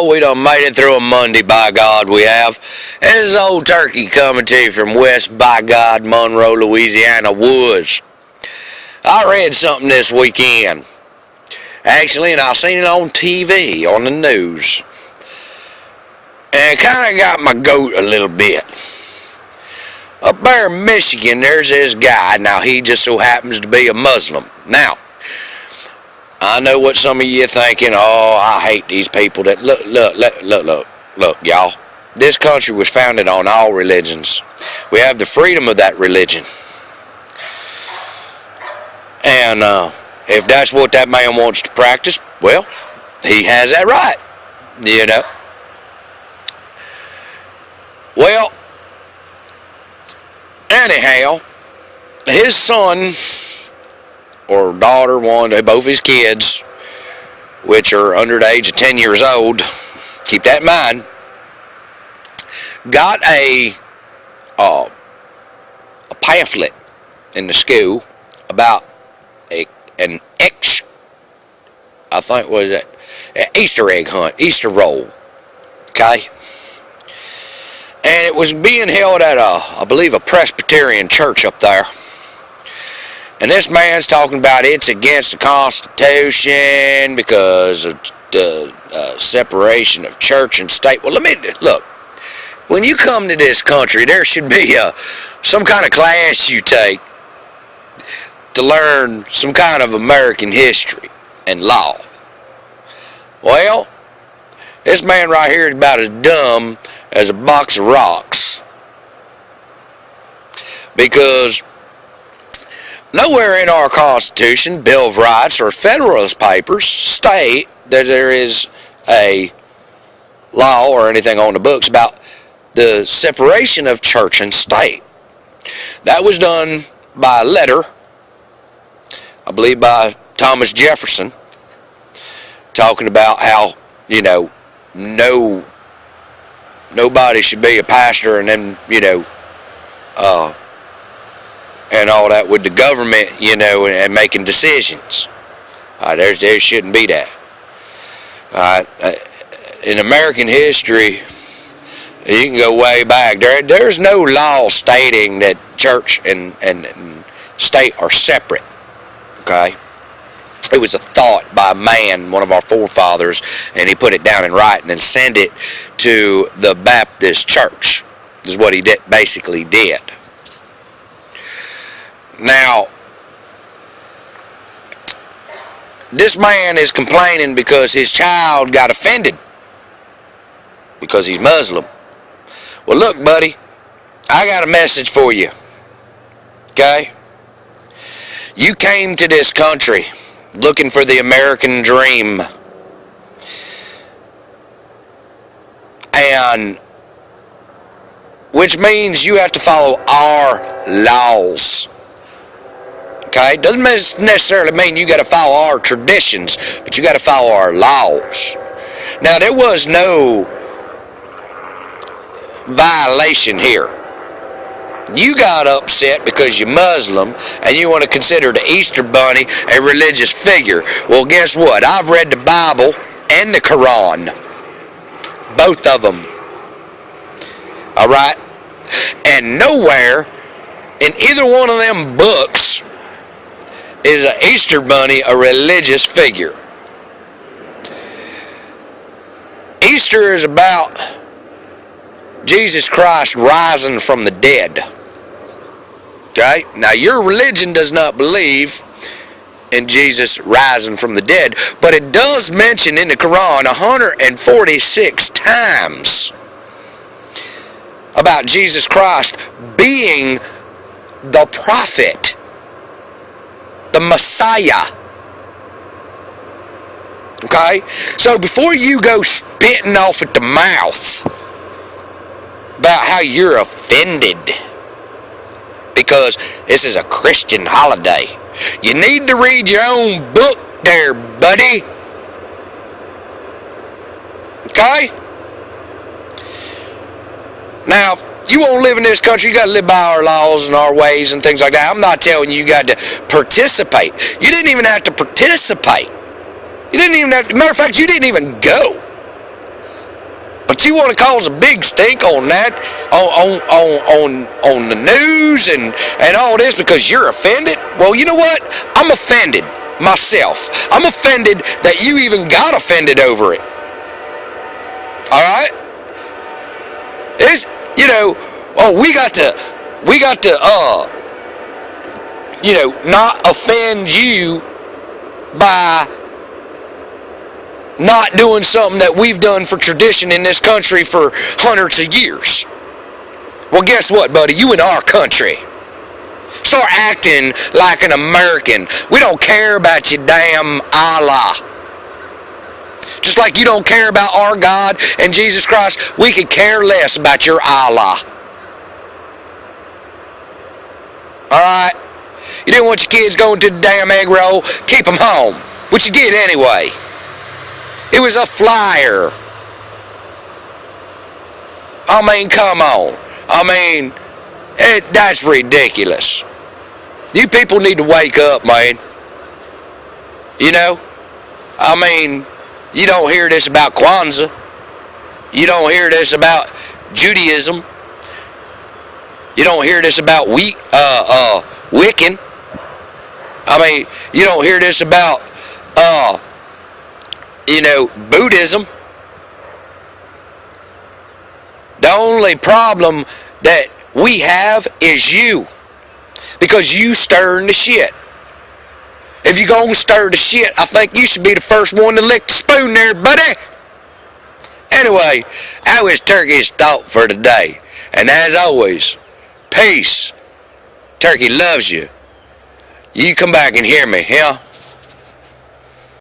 y'all. We done made it through a Monday, by God, we have. This is Old Turkey coming to you from West, by God, Monroe, Louisiana woods. I read something this weekend. Actually, and I seen it on TV, on the news. And it kind of got my goat a little bit. Up there in Michigan, there's this guy. Now, he just so happens to be a Muslim. Now, I know what some of you are thinking. Oh, I hate these people that... Look, y'all. This country was founded on all religions. We have the freedom of that religion. And if that's what that man wants to practice, well, he has that right, you know. Well, anyhow, his son or daughter, both his kids, which are under the age of 10 years old, keep that in mind, got a pamphlet in the school about an Easter egg hunt, Easter roll, okay? And it was being held at I believe a Presbyterian church up there. And this man's talking about it's against the Constitution because of the separation of church and state. Well, look. When you come to this country, there should be some kind of class you take to learn some kind of American history and law. Well, this man right here is about as dumb as a box of rocks. Because nowhere in our Constitution, Bill of Rights, or Federalist Papers state that there is a law or anything on the books about the separation of church and state. That was done by a letter, I believe by Thomas Jefferson, talking about how, you know, nobody should be a pastor and then, you know, and all that with the government, you know, and making decisions. There shouldn't be that. In American history, you can go way back. There's no law stating that church and state are separate. Okay? It was a thought by a man, one of our forefathers, and he put it down in writing and sent it to the Baptist church. Is what he basically did. Now, this man is complaining because his child got offended because he's Muslim. Well, look, buddy, I got a message for you. Okay? You came to this country looking for the American dream. And which means you have to follow our laws. Okay? Doesn't necessarily mean you got to follow our traditions, but you got to follow our laws. Now, there was no violation here. You got upset because you're Muslim and you want to consider the Easter Bunny a religious figure. Well, guess what? I've read the Bible and the Quran. Both of them. Alright? And nowhere in either one of them books is an Easter Bunny a religious figure. Easter is about Jesus Christ rising from the dead. Okay? Now, your religion does not believe in Jesus rising from the dead, but it does mention in the Quran 146 times about Jesus Christ being the prophet, the Messiah. Okay? So before you go spitting off at the mouth about how you're offended because this is a Christian holiday, you need to read your own book there, buddy. Okay? Now, if you want to live in this country, you got to live by our laws and our ways and things like that. I'm not telling you got to participate. You didn't even have to participate. You didn't even have to, matter of fact, you didn't even go. But you want to cause a big stink on that, on the news and all this because you're offended? Well, you know what? I'm offended myself. I'm offended that you even got offended over it. All right? It's, you know, we got to not offend you by not doing something that we've done for tradition in this country for hundreds of years. Well, guess what, buddy? You in our country. Start acting like an American. We don't care about your damn Allah. Just like you don't care about our God and Jesus Christ, we could care less about your Allah. Alright? You didn't want your kids going to the damn egg roll, keep them home. Which you did anyway. It was a flyer. I mean, come on. I mean, that's ridiculous. You people need to wake up, man. You know? I mean, you don't hear this about Kwanzaa. You don't hear this about Judaism. You don't hear this about Wiccan. I mean, you don't hear this about Buddhism. The only problem that we have is you. Because you stirring the shit. If you're going to stir the shit, I think you should be the first one to lick the spoon there, buddy. Anyway, that was Turkey's thought for today. And as always, peace. Turkey loves you. You come back and hear me, yeah?